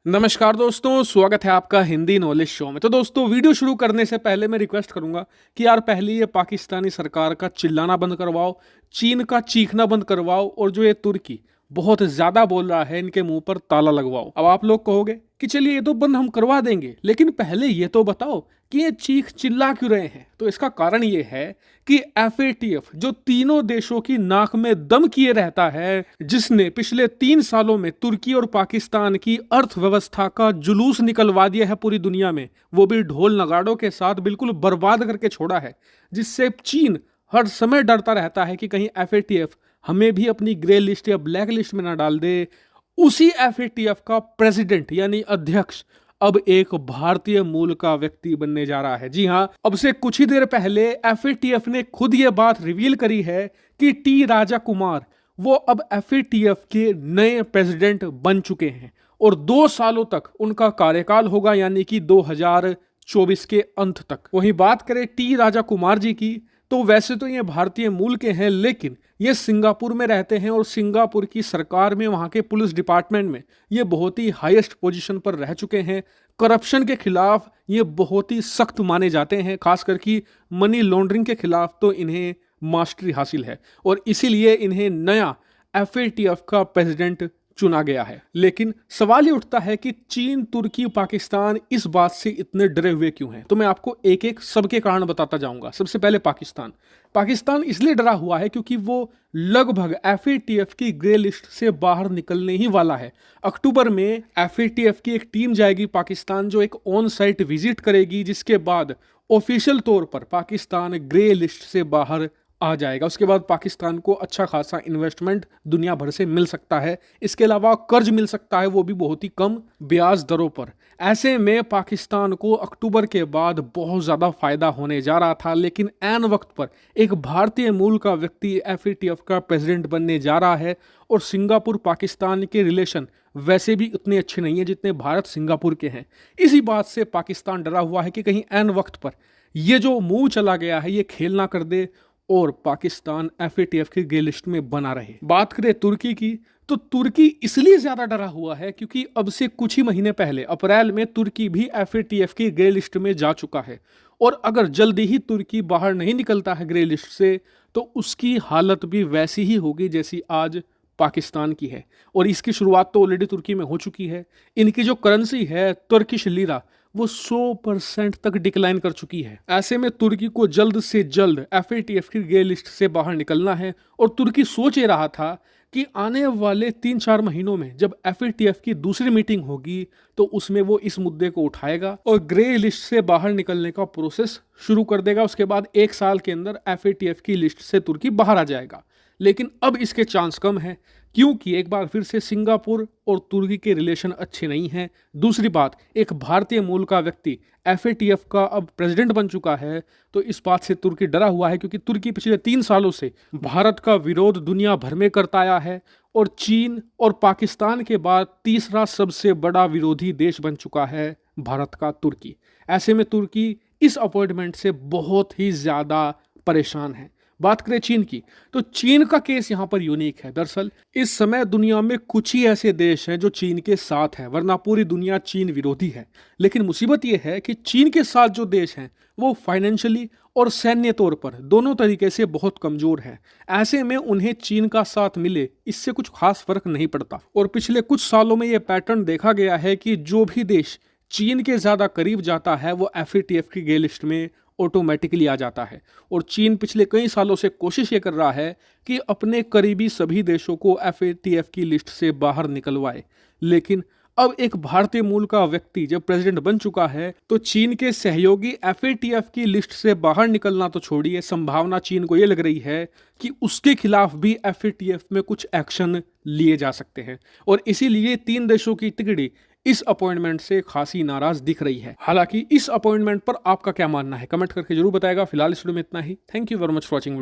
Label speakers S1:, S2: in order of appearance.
S1: नमस्कार दोस्तों, स्वागत है आपका हिंदी नॉलेज शो में। तो दोस्तों, वीडियो शुरू करने से पहले मैं रिक्वेस्ट करूंगा कि यार पहले ये पाकिस्तानी सरकार का चिल्लाना बंद करवाओ, चीन का चीखना बंद करवाओ और जो ये तुर्की बहुत ज्यादा बोल रहा है इनके मुंह पर ताला लगवाओ। अब आप लोग कहोगे कि चलिए ये तो बंद हम करवा देंगे, लेकिन पहले ये तो बताओ कि ये चीख चिल्ला क्यों रहे हैं। तो इसका कारण ये है कि एफएटीएफ जो तीनों देशों की नाक में दम किए रहता है, जिसने पिछले 3 सालों में तुर्की और पाकिस्तान की अर्थव्यवस्था का जुलूस निकलवा दिया है पूरी दुनिया में, वो भी ढोल नगाड़ों के साथ बिल्कुल बर्बाद करके छोड़ा है, जिससे चीन हर समय डरता रहता है कि कहीं एफएटीएफ हमें भी अपनी ग्रे लिस्ट या ब्लैक लिस्ट में ना डाल दे। उसी एफएटीएफ का प्रेसिडेंट यानी अध्यक्ष अब एक भारतीय मूल का व्यक्ति बनने जा रहा है। जी हां, अब से कुछ ही देर पहले एफएटीएफ ने खुद यह बात रिवील करी है कि टी राजा कुमार वो अब एफएटीएफ के नए प्रेसिडेंट बन चुके हैं और 2 सालों तक उनका कार्यकाल होगा, यानी कि 2024 के अंत तक। वहीं बात करें टी राजा कुमार जी की, तो वैसे तो ये भारतीय मूल के हैं, लेकिन ये सिंगापुर में रहते हैं और सिंगापुर की सरकार में, वहाँ के पुलिस डिपार्टमेंट में ये बहुत ही हाईएस्ट पोजीशन पर रह चुके हैं। करप्शन के खिलाफ ये बहुत ही सख्त माने जाते हैं, खासकर कि मनी लॉन्ड्रिंग के खिलाफ तो इन्हें मास्टरी हासिल है और इसीलिए इन्हें नया एफएटीएफ का प्रेसिडेंट चुना गया है। लेकिन सवाल ये उठता है कि चीन, तुर्की, पाकिस्तान इस बात से इतने डरे हुए क्यों हैं। तो मैं आपको एक एक सबके कारण बताता जाऊंगा। सबसे पहले पाकिस्तान इसलिए डरा हुआ है क्योंकि वो लगभग एफएटीएफ की ग्रे लिस्ट से बाहर निकलने ही वाला है। अक्टूबर में एफएटीएफ की एक टीम जाएगी पाकिस्तान, जो एक ऑन साइट विजिट करेगी, जिसके बाद ऑफिशियल तौर पर पाकिस्तान ग्रे लिस्ट से बाहर आ जाएगा। उसके बाद पाकिस्तान को अच्छा खासा इन्वेस्टमेंट दुनिया भर से मिल सकता है, इसके अलावा कर्ज मिल सकता है, वो भी बहुत ही कम ब्याज दरों पर। ऐसे में पाकिस्तान को अक्टूबर के बाद बहुत ज़्यादा फायदा होने जा रहा था, लेकिन ऐन वक्त पर एक भारतीय मूल का व्यक्ति एफएटीएफ का प्रेसिडेंट बनने जा रहा है और सिंगापुर पाकिस्तान के रिलेशन वैसे भी उतने अच्छे नहीं है जितने भारत सिंगापुर के हैं। इसी बात से पाकिस्तान डरा हुआ है कि कहीं ऐन वक्त पर ये जो मूव चला गया है ये खेल ना कर दे और पाकिस्तान एफएटीएफ की ग्रे लिस्ट में बना रहे। बात करें तुर्की की, तो तुर्की इसलिए ज्यादा डरा हुआ है क्योंकि अब से कुछ ही महीने पहले अप्रैल में तुर्की भी एफएटीएफ की ग्रे लिस्ट में जा चुका है और अगर जल्दी ही तुर्की बाहर नहीं निकलता है ग्रे लिस्ट से, तो उसकी हालत भी वैसी ही होगी जैसी आज पाकिस्तान की है। और इसकी शुरुआत तो ऑलरेडी तुर्की में हो चुकी है। इनकी जो करेंसी है तुर्किश लीरा, वो 100% तक डिक्लाइन कर चुकी है। ऐसे में तुर्की को जल्द से जल्द एफएटीएफ की ग्रे लिस्ट से बाहर निकलना है और तुर्की सोच ही रहा था कि आने वाले 3-4 महीनों में जब एफएटीएफ की दूसरी मीटिंग होगी तो उसमें वो इस मुद्दे को उठाएगा और ग्रे लिस्ट से बाहर निकलने का प्रोसेस शुरू कर देगा। उसके बाद 1 साल के अंदर एफएटीएफ की लिस्ट से तुर्की बाहर आ जाएगा। लेकिन अब इसके चांस कम है क्योंकि एक बार फिर से सिंगापुर और तुर्की के रिलेशन अच्छे नहीं हैं। दूसरी बात, एक भारतीय मूल का व्यक्ति एफएटीएफ का अब प्रेसिडेंट बन चुका है, तो इस बात से तुर्की डरा हुआ है क्योंकि तुर्की पिछले 3 सालों से भारत का विरोध दुनिया भर में करता आया है और चीन और पाकिस्तान के बाद तीसरा सबसे बड़ा विरोधी देश बन चुका है भारत का तुर्की। ऐसे में तुर्की इस अपॉइंटमेंट से बहुत ही ज़्यादा परेशान है। बात करें चीन की, तो चीन का केस यहाँ पर यूनिक है। दरअसल इस समय दुनिया में कुछ ही ऐसे देश हैं जो चीन के साथ हैं, वरना पूरी दुनिया चीन विरोधी है। लेकिन मुसीबत यह है कि चीन के साथ जो देश हैं वो फाइनेंशियली और सैन्य तौर पर दोनों तरीके से बहुत कमजोर है। ऐसे में उन्हें चीन का साथ मिले इससे कुछ खास फर्क नहीं पड़ता। और पिछले कुछ सालों में यह पैटर्न देखा गया है कि जो भी देश चीन के ज्यादा करीब जाता है वो एफएटीएफ की ग्रे लिस्ट में ऑटोमेटिकली आ जाता है। और चीन पिछले कई सालों से कोशिश ये कर रहा है कि अपने करीबी सभी देशों को एफएटीएफ की लिस्ट से बाहर निकलवाए। लेकिन अब एक भारतीय मूल का व्यक्ति जब प्रेसिडेंट बन चुका है तो चीन के सहयोगी एफएटीएफ की लिस्ट से बाहर निकलना तो छोड़िए, संभावना चीन को यह लग रही है कि उसके खिलाफ भी एफएटीएफ में कुछ एक्शन लिए जा सकते हैं। और इसीलिए 3 देशों की तिकड़ी इस अपॉइंटमेंट से खासी नाराज दिख रही है। हालांकि इस अपॉइंटमेंट पर आपका क्या मानना है, कमेंट करके जरूर बताएगा। फिलहाल इस वीडियो में इतना ही। Thank you very much for watching.